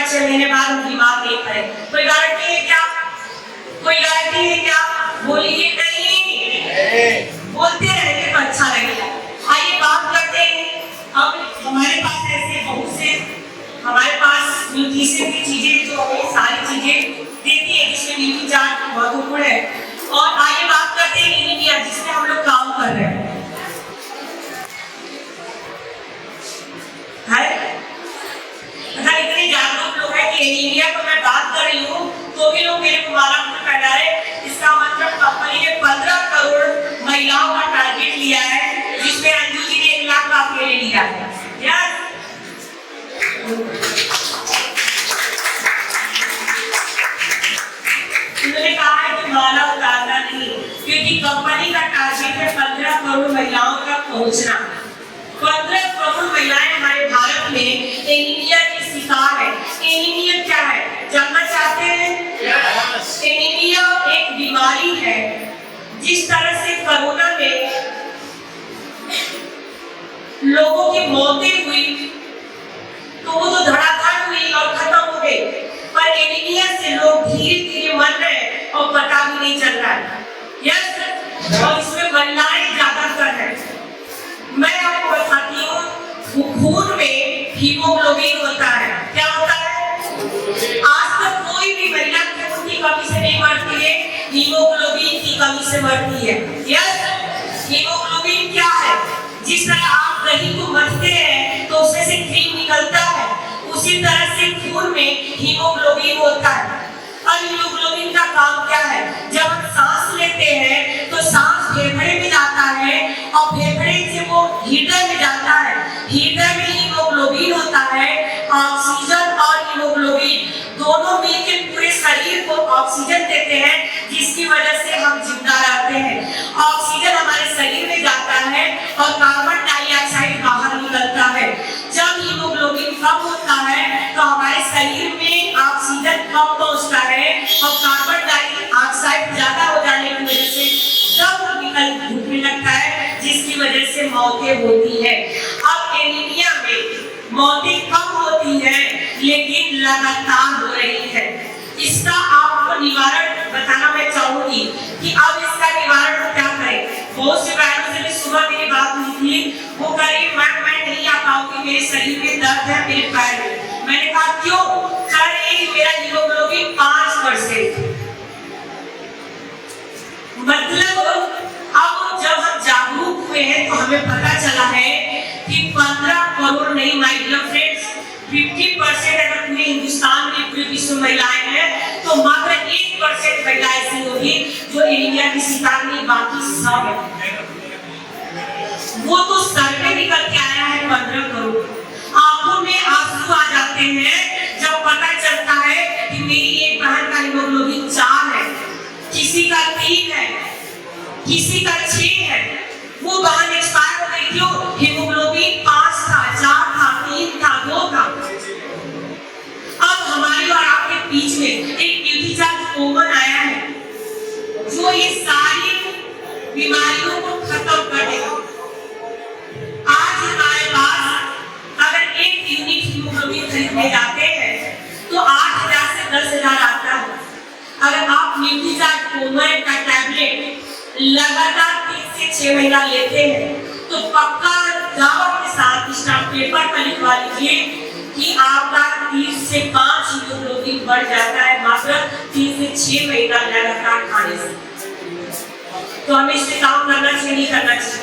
5-6 महीने बाद हम बीमार नहीं पड़े। कोई गारंटी है क्या? कोई गारंटी है क्या? बोलिए नहीं। बोलते रहेंगे तो अच्छा लगेगा। आइए बात करते हैं। अब हमारे पास ऐसे बहुत से हमारे पास न्यूट्रिशन की चीजें जो हमें सारी चीजें देती है, जिसमें न्यूट्री चार्ट महत्वपूर्ण है। और आइए बात करते हैं एनीमिया, जिसमें हम लोग काम कर रहे हैं। इतने जागरूक लोग हैं कि एनीमिया को मैं बात कर रही हूँ तो भी लोग मेरे को माला मुझे फैला रहे। इसका मतलब कंपनी ने 15 करोड़ महिलाओं का टारगेट लिया है, जिसमें अंजू जी ने 1 लाख का अकेले लिया है। उन्होंने कहा है कि माला उतारना नहीं, क्योंकि कंपनी का टारगेट है 15 करोड़ महिलाओं तक पहुंचना। 15 करोड़ महिलाएं हमारे भारत में एनीमिया की शिकार है। एनीमिया क्या है जानना चाहते हैं? एनीमिया एक बीमारी है। जिस तरह से कोरोना में लोगों की मौतें हुई तो वो तो धड़ाधड़ हुई और खत्म हो गई, पर एनीमिया से लोग धीरे धीरे मर रहे हैं और पता भी नहीं चल रहा है। यस, और इसमें महिलाएं ज्यादातर है। मैं आपको बताती हूँ, खून में हीमोग्लोबिन होता है। क्या होता है? आज तक कोई भी महिला खून की कमी से नहीं मरती है, हीमोग्लोबिन की कमी से मरती है। यस, हीमोग्लोबिन क्या है? जिस तरह आप दही को मथते हैं तो उसमें से क्रीम निकलता है, उसी तरह से खून में हीमोग्लोबिन होता है। और हीमोग्लोबिन का काम क्या है? जब हम सांस लेते हैं तो सांस फेफड़े में जाता है और फेफड़े से वो हृदय में जाता है। हृदय में हीमोग्लोबिन होता है। ऑक्सीजन और हीमोग्लोबिन दोनों मिलकर पूरे शरीर को ऑक्सीजन देते हैं, जिसकी वजह से हम जिंदा रहते हैं। ऑक्सीजन हमारे शरीर में जाता है और कार्बन डाइऑक्साइड बाहर निकलता है। जब हीमोग्लोबिन कम होता है तो हमारे शरीर में ऑक्सीजन कम पहुंचता है और कार्बन डाइऑक्साइड ज्यादा हो जाने की वजह से दम घुटने लगता है, जिसकी वजह से मौतें होती है। अब एनीमिया में मौतें कम होती है लेकिन लगातार हो रही है। इसका आपको निवारण बताना मैं चाहूंगी कि अब इसका निवारण क्या करें। बहुत से बहनों से भी सुबह मेरी बात हुई थी, वो कह रही मैं नहीं आ पाऊंगी, मेरे शरीर में दर्द है, मेरे पैर में। मैंने कहा क्यों? कह रही कि मेरा हीमोग्लोबिन 5%। मतलब अब जब हम जागरूक हुए हैं तो हमें पता चला है कि 15 करोड़ नहीं, माय डियर फ्रेंड्स, 50% अगर पूरे हिंदुस्तान में पूरे विश्व महिलाएं हैं तो मात्र 1% महिला ऐसी होगी जो एनीमिया की शिकार नहीं, बाकी सब है। वो तो सर पे निकल के आया है 15 करोड़। आंखों में आंसू आ जाते हैं जब पता चलता है कि मेरी एक बहन का हीमोग्लोबिन 4 है, किसी का 3 है, किसी का 6 है। वो बहन एक्सपायर हो गई। क्यों? हीमोग्लोबिन 5 था, 4 था, 3 था, 2 था। अब हमारे और आपके बीच में एक न्यूट्री चार्ट कॉमन आया है जो ये सारी बीमारियों को खत्म कर देगा। आज हमारे पास अगर 1 यूनिट हीमोग्लोबिन खरीदने जाते हैं तो 8,000 से 10,000 आता है। अगर आप न्यूट्री चार्ट कॉमन का टैबलेट लगातार 3 से 6 महीना लेते हैं तो पक्का दावा के साथ स्टाम्प पेपर पर लिखवा लीजिए कि आपका 3 से 5 हीमोग्लोबिन बढ़ जाता है मात्र 3 से 6 महीना लगातार खाने से। तो हमें इससे काम करना चाहिए, नहीं करना चाहिए?